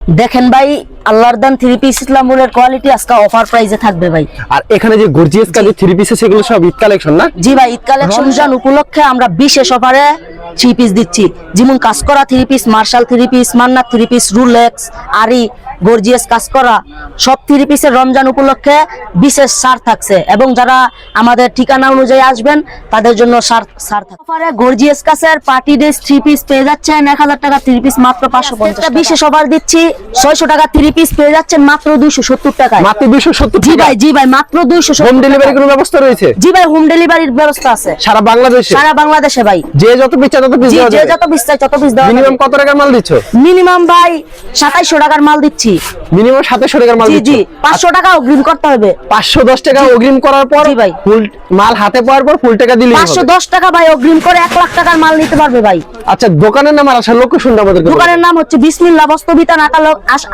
দেখেন ভাই, আল্লাহর দান থ্রি পিস ইসলামপুরের কোয়ালিটি আজকে অফার প্রাইসে থাকবে ভাই। আর এখানে যে গর্জিয়াস কাজের থ্রি পিস আছে সেগুলো সব ঈদ কালেকশন না? জি ভাই, ঈদ কালেকশন উপলক্ষে আমরা বিশেষ অফারে থ্রি পিস দিচ্ছি। যেমন কাজ করা three piece, martial three piece, Mannat three piece, Rolex, আরি, গর্জিয়াস কাজ করা সব থ্রি পিসের রমজান উপলক্ষে বিশেষ ছাড় থাকছে, এবং যারা আমাদের ঠিকানা অনুযায়ী আসবেন তাদের জন্য ছাড় থাকছে। অফারে গর্জিয়াস কাজের পার্টি ড্রেস থ্রি পিস পেয়ে যাচ্ছেন 1000 টাকা থ্রি পিস মাত্র 550 টাকা। বিশেষ অফার দিচ্ছি 600 টাকা থ্রি পিস পেয়ে যাচ্ছেন মাত্র 270 টাকায়। মাত্র 270 জি ভাই, জি ভাই, মাত্র 270। হোম ডেলিভারি কোনো ব্যবস্থা রয়েছে? জি ভাই, হোম ডেলিভারির ব্যবস্থা আছে সারা বাংলাদেশে? সারা বাংলাদেশে ভাই। যে যত পিস চাই তত পিস দেওয়া যে যাবে? যত পিস চাই তত পিস দেওয়া যাবে। মিনিমাম কত টাকার মাল দিচ্ছ? মিনিমাম ভাই 2700 টাকার মাল দিচ্ছি। মিনিমাম 2700 টাকার মাল জি দিচ্ছ? জি, 500 টাকা অগ্রিম করতে হবে। 510 টাকা অগ্রিম করার পর জি ভাই, ফুল মাল হাতে পাওয়ার পর ফুল টাকা দিলেই হবে। 510 টাকা ভাই অগ্রিম করে 1 লাখ টাকার মাল নিতে পারবে ভাই। আচ্ছা, দোকানের নাম আর আসার লোকেশনটা আমাদেরকে বলুন। দোকানের নাম হচ্ছে বিসমিল্লাহ বস্ত্রবিতান।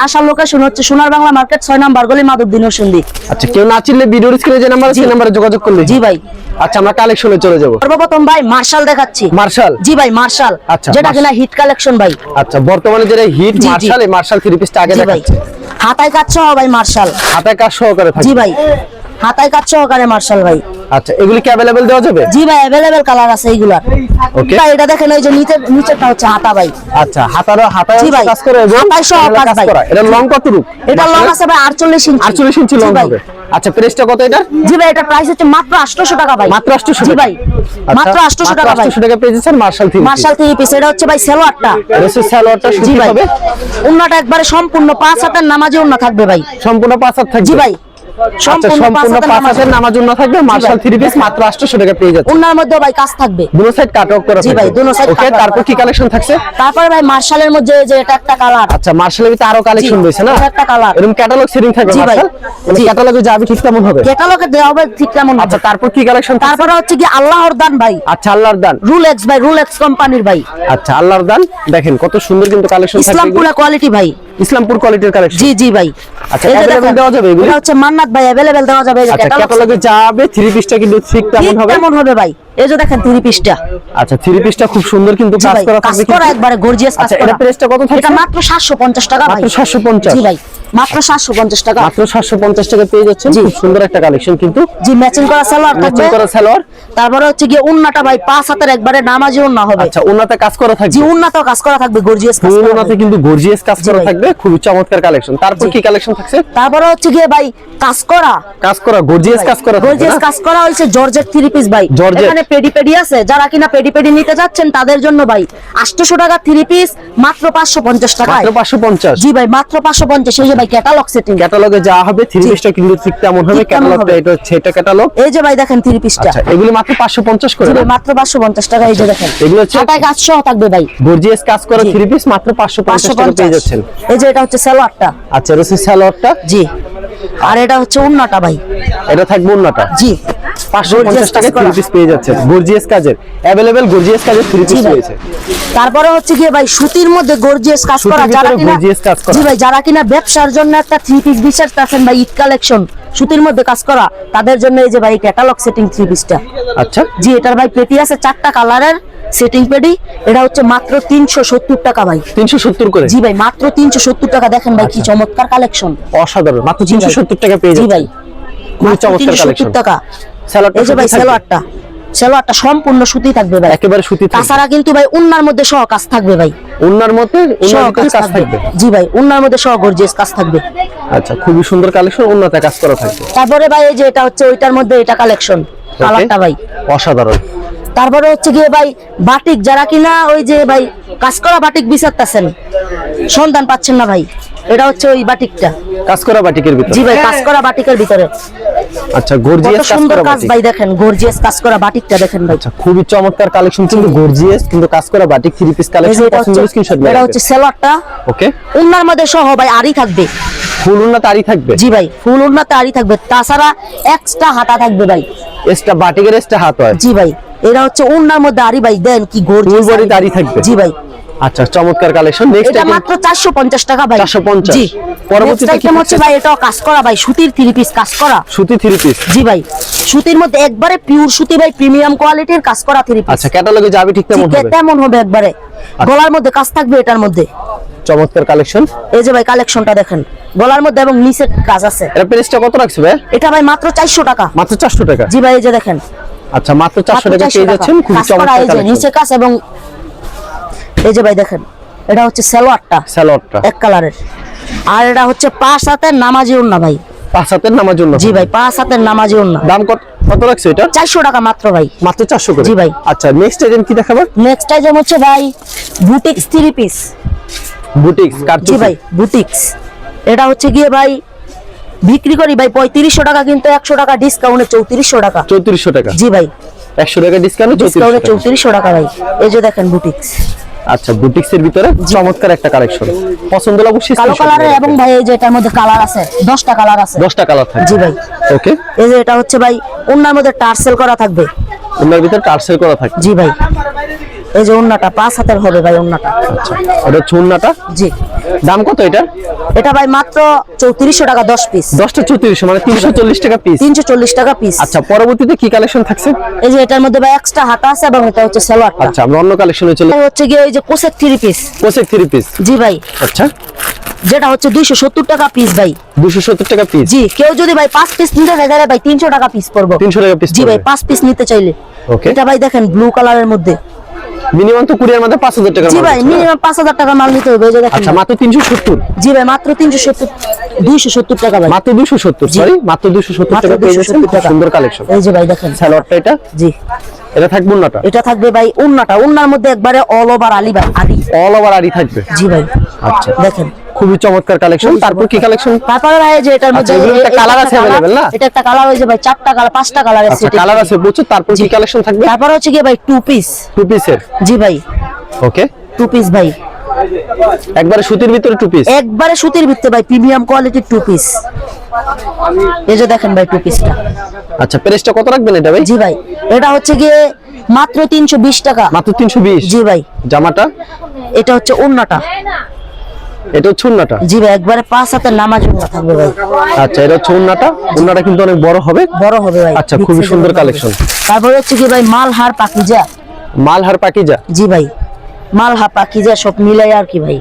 আসার লোকেশন হচ্ছে সোনার বাংলা মার্কেট 6 নম্বর গলি, মাধবদী নরসিংদী। আচ্ছা, কেউ না চিনলে ভিডিওর স্ক্রিনে যে নাম্বার আছে সেই নাম্বারে যোগাযোগ করলে। জি ভাই। আচ্ছা, আমরা কালেকশনে চলে যাব। সর্বপ্রথম ভাই মার্শাল দেখাচ্ছি। মার্শাল? জি ভাই, মার্শাল, আচ্ছা, যেটা কিনা হিট কালেকশন ভাই। আচ্ছা, বর্তমানে যেটা হিট জি, জি। মার্শাল, এই মার্শাল থ্রি পিসটা আগে জি ভাই, দেখাচ্ছে। হাতায় কাজ সহ ভাই মার্শাল। হাতায় কাজ সহকারে থাকে? জি ভাই, হাতায় কাজ সহকারে মার্শাল ভাই। আচ্ছা, এগুলি কি अवेलेबल দেওয়া যাবে? জি ভাই, अवेलेबल কালার আছে এইগুলা। ওকে, ভাই এটা দেখেন, এই যে নিচেরটা হচ্ছে হাতা ভাই। আচ্ছা, হাতায় জি ভাই, কাজ করে এবং হাতায় সহ কাজ ভাই। করা। এটা লং কত রূপ? এটা লং আছে ভাই 48 ইঞ্চি। 48 ইঞ্চি লং জি ভাই। হবে। আচ্ছা, প্রাইসটা কত এটা? জি ভাই, এটা প্রাইস হচ্ছে মাত্র 800 টাকা ভাই। মাত্র 800 জি টাকা? ভাই, মাত্র 800 টাকা ভাই। 800 টাকা পেয়ে যাচ্ছেন Marshall three piece. Martial three piece, এটা হচ্ছে ভাই সালোয়ারটা। এটা সালোয়ারটা জি সুতি ভাই, হবে। ওন্নাটা একবারে সম্পূর্ণ 5 হাতের নামাজি ওন্না থাকবে ভাই। সম্পূর্ণ 5 হাত থাকবে? জি ভাই, আচ্ছা, সম্পূর্ণ 5 হাতের নামাজ জন্য থাকবে। মার্শাল থ্রি পিস মাত্র 800 টাকা পেয়ে যাচ্ছেন। ওন্নার মধ্যে ভাই কাজ থাকবে। দুনো সাইড কাট অফ করা জি ভাই, দুনো side ওকে, cut off তারপর করা। কি কালেকশন থাকছে? তারপরে ভাই মার্শালের মধ্যে এই যে এটা একটা কালার। আচ্ছা, মার্শালের ভিতরে আরো কালেকশন জি, রয়েছে না? এটা একটা কালার। এরকম ক্যাটালগ সেটিং থাকবে জি ভাই, মার্শাল? জি। ক্যাটালগে যাবে ঠিক কেমন হবে? ক্যাটালগে দেওয়া হবে ঠিক কেমন হবে। আচ্ছা, তারপর কি কালেকশন? তারপরে হচ্ছে কি আল্লাহর দান ভাই। আচ্ছা, আল্লাহর দান। রুলেক্স ভাই, রুলেক্স কোম্পানির ভাই। আচ্ছা, আল্লাহর দান দেখেন কত সুন্দর কিন্তু কালেকশন থাকবে। ইসলামপুরা কোয়ালিটি ভাই। ইসলামপুর কোয়ালিটির কালেকশন। জি জি ভাই। আচ্ছা, এই যে available দেখেন, দেওয়া যাবে এগুলো? এটা হচ্ছে মান্নাত ভাই, अवेलेबल দেওয়া যাবে। এই যে আচ্ছা, ক্যাটালগ ক্যাটালগে যাবে থ্রি পিসটা কিন্তু ঠিক কেমন হবে? কেমন হবে ভাই? এই যে দেখেন থ্রি পিসটা। আচ্ছা, থ্রি পিসটা খুব সুন্দর কিন্তু জি কাজ ভাই, করা কাজ থাকবে করা কিন্তু। একবারে গর্জিয়াস কাজ আচ্ছা, করা। এটা প্রাইসটা কত থাকছে? এটা মাত্র 750 টাকা ভাই। মাত্র 750? জি ভাই, মাত্র 750 টাকা। মাত্র 750 টাকা পেয়ে যাচ্ছেন। জি। খুব সুন্দর একটা কালেকশন কিন্তু। জি, ম্যাচিং করা সালোয়ার থাকবে। ম্যাচিং করা সালোয়ার। তারপরে হচ্ছে কি উন্নাটা ভাই 5 হাতের একবারে নামাজি উন্না হবে। আচ্ছা, ওনাতে কাজ করা থাকবে? জি, উন্নাতেও কাজ করা থাকবে, গর্জিয়াস কাজ করা ওনাতে হবে। কিন্তু গর্জিয়াস কাজ জি করা ভাই। থাকবে, খুবই চমৎকার কালেকশন। তারপর জি। কি কালেকশন থাকছে? তারপরে হচ্ছে কি ভাই কাজ করা গর্জিয়াস কাজ করা থাকবে গর্জিয়াস না? কাজ করা হইছে জর্জেট থ্রি পিস ভাই। জর্জেট। এখানে পেডি আছে, যারা কিনা পেডি নিতে যাচ্ছেন তাদের জন্য ভাই 800 টাকা থ্রি পিস মাত্র 550 টাকায়। মাত্র 550? জি ভাই, মাত্র 550। এই যে ভাই ক্যাটালগ সেটিং। ক্যাটালগে যা হবে থ্রি জি। পিসটা কিন্তু ঠিক তেমন হবে। ঠিক তেমন ক্যাটালগটা হবে। এটা হচ্ছে, এটা ক্যাটালগ। এই যে ভাই দেখেন থ্রি পিসটা। আচ্ছা, এগুলো মাত্র 550 করে জি না? ভাই, মাত্র 550 টাকা। এই যে দেখেন এগুলো হচ্ছে হাতায় কাজ সহ থাকবে ভাই। গর্জিয়াস কাজ করা জি। থ্রি পিস মাত্র 550 টাকা পেয়ে 550। যাচ্ছেন। এই যে এটা হচ্ছে সালোয়ারটা। আচ্ছা, এটা হচ্ছে সালোয়ারটা। জি, আর এটা হচ্ছে উন্নাটা ভাই। এটা থাকবে ওন্নাটা। জি, 550 টাকা থ্রি পিস পেয়ে যাচ্ছেন। গর্জিয়াস কাজের अवेलेबल গর্জিয়াস কাজের থ্রি জি পিস ভাই। রয়েছে। তারপরে হচ্ছে কি ভাই সুতির মধ্যে গর্জিয়াস কাজ সুতির করা, যারা ভিতরে কিনা gorgeous কাজ করা। জি ভাই, যারা কিনা ব্যবসার জন্য একটা থ্রি পিস বিচার আছেন ভাই, ঈদ কালেকশন সুতির মধ্যে কাজ করা, তাদের জন্য এই যে ভাই ক্যাটালগ সেটিং থ্রি পিসটা। আচ্ছা, জি, এটার ভাই পেটি আছে 4টা কালারের সেটিং পেটি। এটা হচ্ছে মাত্র 370 টাকা ভাই। 370 করে? জি ভাই, মাত্র 370 টাকা। দেখেন ভাই কি চমৎকার কালেকশন। অসাধারণ। মাত্র জি ভাই। 370 টাকা পেয়ে জি যাচ্ছেন। ভাই, খুবই মাত্র চমৎকার 370 কালেকশন। টাকা। সালোয়ারটা এই যে ভাই সুতি থাকবে? সালোয়ারটা সম্পূর্ণ সুতি থাকবে ভাই। একেবারে সুতি থাকবে। তাছাড়া কিন্তু ভাই উন্নার মধ্যে সহ কাজ থাকবে ভাই। ওন্নার মধ্যে সহ ওন্নার ভিতরে কাজ থাকবে? জি ভাই, উন্নার মধ্যে সহ গর্জিয়াস কাজ থাকবে। আচ্ছা, খুবই সুন্দর কালেকশন, ওন্নাতে কাজ করা থাকবে। তারপরে ভাই এই যে এটা হচ্ছে ওইটার মধ্যে এটা কালেকশন কালারটা ভাই। অসাধারণ। তারপরে হচ্ছে গিয়ে ভাই বাটিক, যারা কিনা ওই যে ভাই কাজ করা বাটিক বিচারতেছেন, সন্ধান পাচ্ছেন না ভাই, এটা হচ্ছে ওই বাটিকটা। কাজ করা বাটিকের ভিতরে? জি ভাই, কাজ করা বাটিকের ভিতরে। আচ্ছা, কত গর্জিয়াস কাজ সুন্দর করা কাজ বাটিক। ভাই, দেখেন গর্জিয়াস কাজ করা বাটিকটা দেখেন ভাই। আচ্ছা, খুবই চমৎকার কালেকশন কিন্তু গর্জিয়াস কিন্তু কাজ করা বাটিক থ্রি পিস এই যে কালেকশন। এটা পছন্দের হচ্ছে, স্ক্রিনশট এটা নিয়ে হচ্ছে সালোয়ারটা। ওকে, উন্নার মধ্যে সহ ভাই আরি থাকবে। ফুল ওন্না তারই থাকবে? জি ভাই, ফুল উন্নাতে আরি থাকবে, তাছাড়া এক্সট্রা হাতা থাকবে ভাই। এক্সট্রা বাটিকের এক্সট্রা হাত হয়? জি ভাই, এটা হচ্ছে উন্নার মধ্যে আরি ভাই, দেন কি ফুল গর্জিয়াস বডি তারই থাকবে? জি ভাই, আচ্ছা, চমৎকার কালেকশন। নেক্সট এটা মাত্র 450 টাকা ভাই। 450? জি, পরবর্তীতে পরবর্তীতে কি হচ্ছে ভাই এটাও কাজ করা ভাই, সুতির থ্রি পিস কাজ করা। সুতি থ্রি পিস? জি ভাই, সুতির মধ্যে একবারে পিওর সুতি ভাই, প্রিমিয়াম কোয়ালিটির কাজ করা থ্রি পিস। আচ্ছা, ক্যাটালগে যাবে ঠিক তেমন হবে? তেমন হবে একবারে। গলার মধ্যে কাজ থাকবে এটার মধ্যে। চমৎকার কালেকশন। এই যে ভাই কালেকশনটা দেখেন, গলার মধ্যে এবং নিচে কাজ আছে। এটা প্রাইসটা কত রাখছে ভাই? এটা ভাই মাত্র 400 টাকা। মাত্র 400 টাকা। জি ভাই এই যে দেখেন, আচ্ছা মাত্র 400 টাকা পেয়ে যাচ্ছেন, খুব কাজ করা, চমৎকার এই যে কালেকশন। নিচে কাজ এবং এই যে ভাই দেখেন, এটা হচ্ছে সালোয়ারটা সালোয়ারটা এক কালারের, আর এটা হচ্ছে 5 হাতের নামাজি ওড়না ভাই। 5 হাতের নামার জন্য। জি ভাই 5 হাতের নামাজি ওড়না। দাম কত কত রাখছে এটা? 400 টাকা মাত্র ভাই। মাত্র 400 করে। জি ভাই। আচ্ছা নেক্সট আইটেম কি দেখাবো? নেক্সট আইটেম হচ্ছে ভাই বুটিক্স 3 পিস। বুটিক্স জি কারচুপি। ভাই বুটিক্স, এটা হচ্ছে গিয়ে ভাই বিক্রি করি ভাই 3500 টাকা, কিন্তু 100 টাকা ডিসকাউন্টে 3400 টাকা। 3400 টাকা। জি ভাই 100 টাকা ডিসকাউন্টে ডিসকাউন্টে 3400 টাকা। 3400 টাকা ভাই। এই যে দেখেন বুটিক্স, আচ্ছা বুটিক্সের ভিতরে চমৎকার একটা কালেকশন, পছন্দ হলে অবশ্যই কালো screenshot কালারের, দিয়ে এবং রাখবেন। ভাই এই যে এটার মধ্যে কালার আছে 10টা কালার আছে। 10টা কালার থাকবে। জি ভাই। ওকে। এই যে এটা হচ্ছে ভাই ওড়নার মধ্যে টার্সেল করা থাকবে। ওনার ভিতরে টার্সেল করা থাকে। জি ভাই এই যে ওড়নাটা 5 হাতের হবে ভাই ওড়নাটা। আচ্ছা এটা চুন্নাটা। জি দাম কত এটা? এটা ভাই মাত্র 3400 টাকা 10 পিস। 10টা 3400 মানে 340 টাকা পিস। 340 টাকা পিস। আচ্ছা পরবর্তীতে কি কালেকশন থাকছে? এই যে এটার মধ্যে ভাই এক্সট্রা হাতা আছে এবং এটা হচ্ছে সালোয়ারটা। আচ্ছা আমরা অন্য কালেকশনে চলে। এটা হচ্ছে গিয়ে এই যে কোসেক 3 পিস। কোসেক 3 পিস। জি ভাই, আচ্ছা যেটা হচ্ছে 270 টাকা পিস ভাই। 270 টাকা পিস। জি, কেউ যদি ভাই 5 পিস নিতে চায় তাহলে ভাই 300 টাকা পিস পড়বে। 300 টাকা পিস। জি ভাই 5 পিস নিতে চাইলে। ওকে। এটা ভাই দেখেন ব্লু কালারের মধ্যে। মিনিমাম তো কুরিয়ার মধ্যে 5000 টাকা। জি ভাই মিনিমাম 5000 টাকা মাল নিতে হবে। এই যে দেখেন। আচ্ছা মাত্র 370। জি ভাই মাত্র 270 টাকা ভাই। মাত্র 270 সরি মাত্র 270 মাত্র টাকা পেয়ে যাচ্ছেন, 270 খুব টাকা। সুন্দর কালেকশন। এই যে ভাই দেখেন সালোয়ারটা এটা। জি, এটা থাকবে ওন্নাটা। এটা থাকবে ভাই ওন্নাটা, ওন্নার মধ্যে একবারে অল ওভার আলি ভাই, আলি। অল ওভার আরি থাকবে। জি ভাই আচ্ছা দেখেন খুবই চমৎকার কালেকশন। তারপর কি কালেকশন? তারপরে ভাই যে এটার মধ্যে আচ্ছা, এগুলো একটা এটা colour একটা আছে colour, available না? এটা একটা কালার হয়েছে ভাই 4টা কালার 5টা কালার আছে। আচ্ছা কালার আছে প্রচুর। তারপর কি কালেকশন থাকবে? তারপর হচ্ছে কি ভাই 2 পিস। 2 পিসের। জি ভাই ওকে 2 পিস ভাই, একবারে সুতির ভিতরে 2 পিস। একবারে সুতির ভিতরে ভাই প্রিমিয়াম কোয়ালিটির 2 পিস। এই যে দেখেন ভাই 2 পিসটা। আচ্ছা প্রাইসটা কত রাখবেন এটা ভাই? জি ভাই এটা হচ্ছে গিয়ে মাত্র 320 টাকা। মাত্র 320। জি ভাই জামাটা এটা হচ্ছে ওন্নাটা। এটা হচ্ছে ওন্নাটা। জি ভাই একবারে 5 হাতের নামাজ ওন্না থাকবে ভাই। আচ্ছা এটা হচ্ছে ওন্নাটা। ওন্নাটা কিন্তু অনেক বড় হবে। বড় হবে ভাই। আচ্ছা খুবই সুন্দর কালেকশন। তারপর হচ্ছে কি ভাই মালহার পাকিজা। মালহার পাকিজা। জি ভাই মালহার পাকিজা সব মিলাই আর কি ভাই।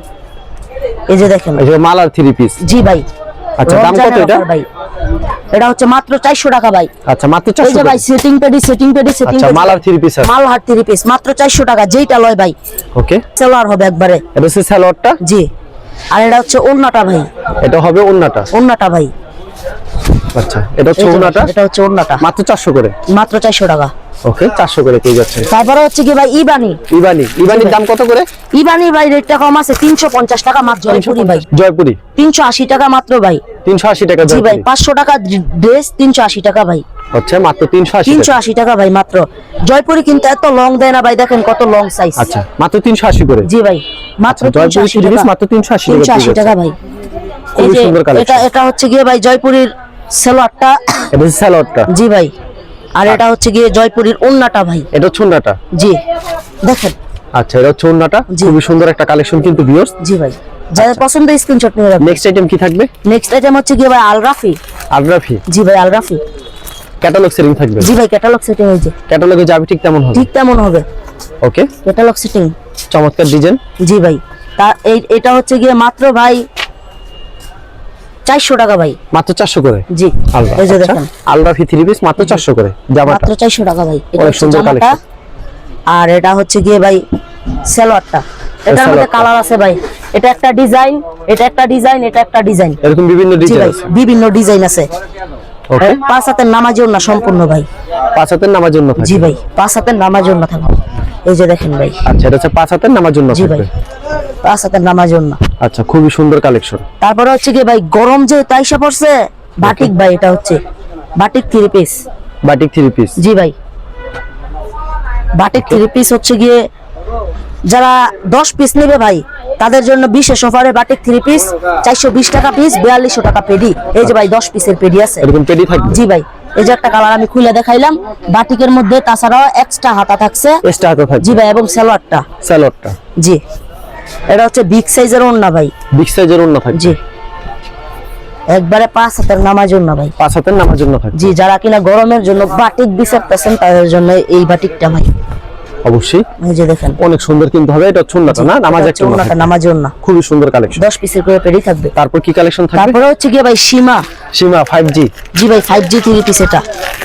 এই যে দেখেন এই যে মালার 3 পিস। জি ভাই। আচ্ছা দাম কত রমজানের এটা? offer ভাই, এটা হচ্ছে মাত্র 400 টাকা ভাই। আচ্ছা মাত্র এই যে 400 ভাই সেটিং পেডি সেটিং আচ্ছা মালার 3 পিস আছে। মালহার 3 পিস মাত্র 400 টাকা, যেইটা লয় ভাই ওকে। সেলার হবে একবারে। এটা হচ্ছে সালোয়ারটা। জি, আর এটা হচ্ছে ওন্নাটা ভাই। এটা হবে ওন্নাটা। ওন্নাটা ভাই। আচ্ছা এটা হচ্ছে এই যে ওন্নাটা। এটা হচ্ছে ওন্নাটা মাত্র 400 করে। মাত্র 400 টাকা। ওকে 400 করে পেয়ে যাচ্ছে। তারপরে হচ্ছে কি ভাই ইবানি। ইবানির দাম কত করে? ইবানি ভাই রেটটা কম আছে 350 টাকা মাত্র। জয়পুরি ভাই জয়পুরি 380 টাকা মাত্র ভাই। 380 টাকা জি ভাই জয়পুরি। 500 টাকা ড্রেস 380 টাকা ভাই। আচ্ছা মাত্র 380 টাকা। 380 টাকা ভাই মাত্র। জয়পুরি কিন্তু এত লং দেয় না ভাই, দেখেন কত লং সাইজ। আচ্ছা মাত্র 380 করে। জি ভাই মাত্র জয়পুরি 380 3 পিস টাকা। মাত্র 380 টাকা। 380 টাকা ভাই। এই খুবই যে সুন্দর কালেকশন। এটা হচ্ছে গিয়ে ভাই জয়পুরির সালোয়ারটা। এটা হচ্ছে সালোয়ারটা। জি ভাই, আর এটা হচ্ছে গিয়ে জয়পুরির ওন্নাটা ভাই। এটা হচ্ছে ওন্নাটা। জি দেখেন। আচ্ছা এটা হচ্ছে ওন্নাটা। জি। খুবই সুন্দর একটা কালেকশন কিন্তু ভিউয়ার্স। জি ভাই যাদের পছন্দ স্ক্রিনশট নিয়ে রাখবেন। নেক্সট আইটেম কি থাকবে? নেক্সট আইটেম হচ্ছে গিয়ে ভাই আলরাফি। আলরাফি জি ভাই আলরাফি। ক্যাটালগ সেটিং থাকবে। জি ভাই ক্যাটালগ সেটিং হয়েছে, ক্যাটালগে যাবে ঠিক তেমন হবে। ঠিক তেমন হবে। ওকে ক্যাটালগ সেটিং। চমৎকার ডিজাইন। জি ভাই তা এটা হচ্ছে গিয়ে মাত্র ভাই 400 টাকা ভাই। মাত্র 400 করে। জি আলরাফি। এই যে আচ্ছা, দেখেন আলরাফি 3 পিস মাত্র 400 করে। জামাটা মাত্র 400 টাকা ভাই। এটা অনেক হচ্ছে সুন্দর জামাটা, কালেকশন। আর এটা হচ্ছে গিয়ে ভাই সালোয়ারটা। এটার মধ্যে সালোয়ারটা। কালার আছে ভাই, এটা একটা ডিজাইন, এটা একটা ডিজাইন, এটা একটা ডিজাইন। এরকম বিভিন্ন জি ডিজাইন ভাই আছে। বিভিন্ন ডিজাইন আছে। ওকে 5 হাতের নামাজেও না সম্পূর্ণ ভাই। 5 হাতের নামার জন্য থাকবে। জি ভাই 5 হাতের নামাজেও না থাকবে। এই যে দেখেন ভাই। আচ্ছা এটা হচ্ছে 5 হাতের নামার জন্য জি ভাই থাকবে। 5 হাতের নামাজেও না। আচ্ছা খুবই সুন্দর কালেকশন। তারপরে হচ্ছে কি ভাই গরম যে তাইসা পড়ছে বাটিক ভাই, এটা হচ্ছে বাটিক 3 পিস। Batik 3 piece. জি ভাই বাটিক 3 পিস হচ্ছে গিয়ে যারা 10 পিস নেবে ভাই তাদের জন্য বিশেষ অফারে বাটিক 3 পিস 420 টাকা পিস, 4200 টাকা পেডি। এই যে ভাই 10 পিসের পেডি আছে। এরকম পেডি থাকবে। জি ভাই এই যে একটা কালার আমি খুলে দেখাইলাম বাটিকের মধ্যে, তাছাড়াও এক্সট্রা হাতা থাকছে। এক্সট্রা হাতে থাকবে। জি ভাই এবং সালোয়ারটা। সালোয়ারটা জি এটা হচ্ছে বিগ সাইজের ওন্না ভাই। বিগ সাইজের ওন্না থাকবে। জি একবারে 5 হাতের নামাজ ওন্না ভাই। 5 হাতের নামার জন্য থাকবে। জি যারা কিনা গরমের জন্য বাটিক বিচারতেছেন তাদের জন্য এই বাটিকটা ভাই। অবশ্যই এই যে দেখেন অনেক সুন্দর কিন্তু হবে, এটা সুন্নাত না নামাজ একটা ওন্নাটা নামাজে ওন্না, খুবই সুন্দর কালেকশন। 10 পিসের করে পেডি থাকবে। তারপর কি কালেকশন থাকবে? তারপরে হচ্ছে গিয়ে ভাই সীমা সীমা 5G। জি ভাই 5G থ্রি পিস, এটা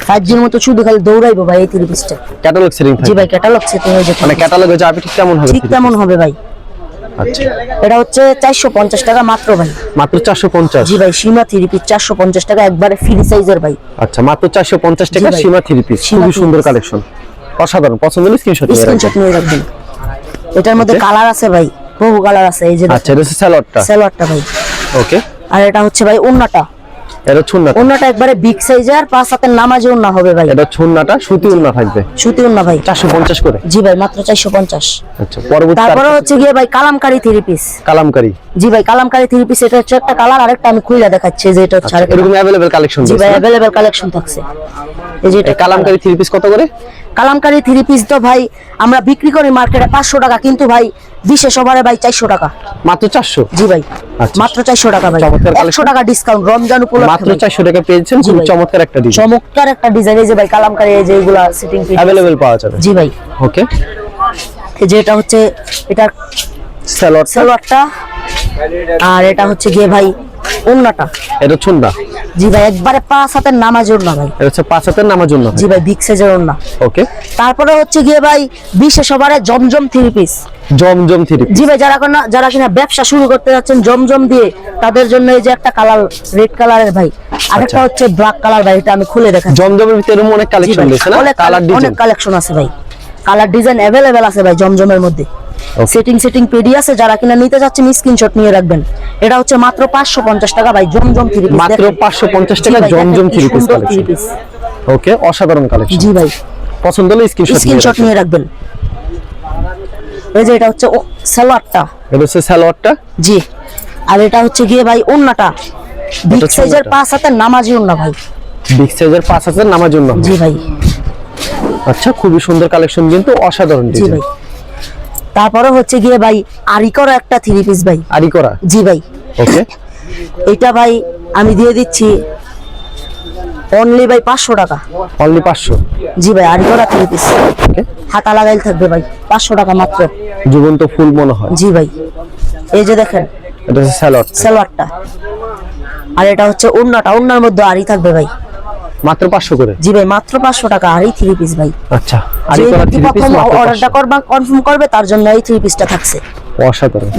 5G এর মতো শুধু খালি দৌড়াইবো ভাই এই থ্রি পিসটা। ক্যাটালগ সেটিং জি থাকবে? ভাই ক্যাটালগ সেটিং হয়ে যেতে মানে ক্যাটালগে যাবে ঠিক কেমন হবে? ঠিক তেমন হবে ভাই। আচ্ছা এটা হচ্ছে 450 টাকা মাত্র ভাই। মাত্র 450? জি ভাই সীমা থ্রি পিস 450 টাকা, একবারে ফ্রি সাইজের ভাই। আচ্ছা মাত্র 450 টাকা জি ভাই। সীমা 3 পিস, সীমা খুবই three সুন্দর piece। কালেকশন, অসাধারণ। পছন্দ হলে স্ক্রিনশট নিয়ে রাখবেন। স্ক্রিনশট নিয়ে রাখবেন। এটার মধ্যে Okay. কালার আছে ভাই, বহু কালার আছে। এই যে আচ্ছা এটা হচ্ছে সালোয়ারটা। সালোয়ারটা ভাই। ওকে আর এটা হচ্ছে ভাই ওন্নাটা। এটা সুন্নাত, ওন্নাটা একবারে বিগ সাইজের, 5 হাতের নামাজে ওন্না হবে ভাই। এটা সুন্নাটা সুতি উন্না থাকবে সুতি ওন্না ভাই। 450 করে? জি ভাই মাত্র 450। আচ্ছা পরবর্তী তারপরে হচ্ছে গিয়ে ভাই কালামকারী থ্রি পিস। কালামকারী। জি ভাই কালামকারী থ্রি পিস, এটা হচ্ছে একটা কালার, আরেকটা আমি খুলে দেখাচ্ছি যে এটা হচ্ছে আরেকটা। এরকম अवेलेबल কালেকশন জি আছে? ভাই अवेलेबल কালেকশন থাকছে। এই যে এটা কালামকারী 3 পিস কত করে? কালামকারী থ্রি পিস তো ভাই আমরা বিক্রি করি মার্কেটে 500 টাকা, কিন্তু ভাই বিশেষ অফারে ভাই 400 টাকা। মাত্র 400? জি ভাই আচ্ছা। মাত্র 400 টাকা ভাই। চমৎকার 100 collection। টাকা ডিসকাউন্ট রমজান উপলক্ষে মাত্র ভাই। 400 টাকা পেয়েছেন, জি খুব ভাই। চমৎকার একটা ডিজাইন, চমৎকার একটা ডিজাইন। এই যে ভাই কালামকারী, এই যে এগুলা সিটিং পিস अवेलेबल পাওয়া যাবে। জি ভাই। ওকে এই যে এটা হচ্ছে এটা সালোয়ার, সালোয়ারটা, আর এটা হচ্ছে গিয়ে ভাই ওন্নাটা। এটা সুন্না। জি ভাই একবারে 5 হাতের নামাজ ওন্না ভাই। এটা হচ্ছে 5 হাতের নামার জন্য। জি ভাই বিগ সাইজের ওন্না। ওকে তারপরে হচ্ছে গিয়ে ভাই বিশেষ অফারে জমজম থ্রি পিস। জমজম 3 পিস। জি ভাই যারা কিনা ব্যবসা শুরু করতে যাচ্ছেন জমজম দিয়ে, তাদের জন্য এই যে একটা কালার রেড কালারের ভাই, আরেকটা হচ্ছে ব্ল্যাক কালার ভাই। এটা আমি খুলে দেখাচ্ছি। জমজমের ভিতরে অনেক জি কালেকশন ভাই, রয়েছে না? অনেক কালার ডিজাইন অনেক কালেকশন আছে ভাই, কালার ডিজাইন अवेलेबल আছে ভাই জমজমের মধ্যে। সেটিং পেডি আছে, যারা কিনা নিতে যাচ্ছেন স্ক্রিনশট নিয়ে রাখবেন। এটা হচ্ছে মাত্র 550 টাকা ভাই জমজম থ্রি পিস। মাত্র 550 টাকা জমজম 3 পিস থ্রি কালেকশন। পিস। ওকে অসাধারণ কালেকশন। জি ভাই পছন্দ হলে স্ক্রিনশট নিয়ে রাখবেন। এই যে এটা হচ্ছে সালোয়ারটা। এটা হচ্ছে সালোয়ারটা। জি আর এটা হচ্ছে গিয়ে ভাই ওন্নাটা, বিগ হচ্ছে সাইজের ওন্নাটা। 5 হাতের নামাজি ওন্না ভাই। বিগ সাইজের 5 হাতের নামার জন্য। জি ভাই। আচ্ছা খুবই সুন্দর কালেকশন, কিন্তু অসাধারণ জি ডিজাইন। ভাই তারপরে হচ্ছে গিয়ে ভাই আরিকরা একটা থ্রি পিস ভাই। আরি করা। জি ভাই ওকে এটা ভাই আমি দিয়ে দিচ্ছি অনলি ভাই 500 টাকা। অনলি 500? জি ভাই আরিকরা থ্রি পিস, ওকে হাতা লাগাইল থাকবে ভাই 500 টাকা মাত্র। জীবন্ত ফুল মনে হয়। জি ভাই এই যে দেখেন এটা হচ্ছে সালোয়ার, সালোয়ারটা, আর এটা হচ্ছে ওন্নাটা। ওন্নার মধ্যে আরি থাকবে ভাই। মাত্র 500 করে? জি ভাই মাত্র 500 টাকা আরি থ্রি পিস ভাই। আচ্ছা আরি করা 3 পিস মাত্র অর্ডারটা 500। করবা কনফার্ম করবে, তার জন্য এই থ্রি পিসটা থাকছে। অসাধারণ।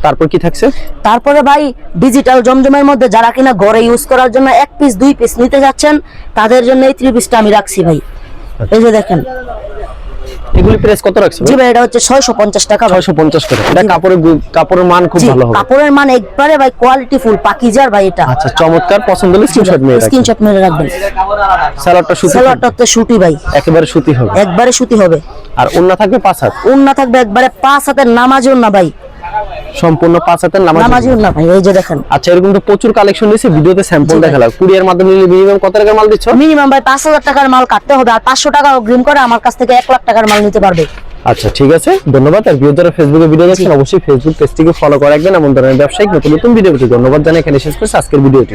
তারপর কি থাকছে? তারপরে ভাই ডিজিটাল জমজমের মধ্যে যারা কিনা ঘরে ইউজ করার জন্য 1 পিস 2 পিস নিতে যাচ্ছেন, তাদের জন্য এই থ্রি পিসটা আমি রাখছি ভাই। এই যে দেখেন এগুলি প্রাইস কত রাখছেন? জি ভাই এটা হচ্ছে 650 টাকা ভাই। 650 করে। এটা কাপড়ের মান খুব জি ভালো হবে। কাপড়ের মান একবারে ভাই কোয়ালিটি ফুল পাকিজার ভাই। এটা আচ্ছা চমৎকার, পছন্দ হলে স্ক্রিনশট নিয়ে রাখবেন। স্ক্রিনশট মেরে রাখবেন। সালোয়ারটা সুতি, সালোয়ারটা হচ্ছে সুতি ভাই, একেবারে সুতি হবে। একবারে সুতি হবে। আর ওন্না থাকবে 5 হাত। ওন্না থাকবে একবারে 5 হাতের নামাজি ওন্না ভাই, সম্পূর্ণ 5 হাতের নামাজ। নামাজি ওন্না ভাই। এই যে দেখেন আচ্ছা এরকম তো প্রচুর কালেকশন রয়েছে, ভিডিওতে স্যাম্পল জি ভাই। দেখালাম। কুরিয়ার মাধ্যমে নিলে মিনিমাম কত টাকার মাল দিচ্ছ? মিনিমাম ভাই 5000 টাকার মাল কাটতে হবে, আর 500 টাকা অগ্রিম করে আমার কাছ থেকে 1 লাখ টাকার মাল নিতে পারবে। আচ্ছা ঠিক আছে, ধন্যবাদ। আর ভিডিও যারা ফেসবুকে ভিডিও দেখছেন অবশ্যই ফেসবুক পেজটিকে ফলো করে রাখবেন। এমন ধরনের ব্যবসায়িক নতুন নতুন ভিডিও পেতে ধন্যবাদ জানাই এখানে শেষ করছি আজকের ভিডিওটি।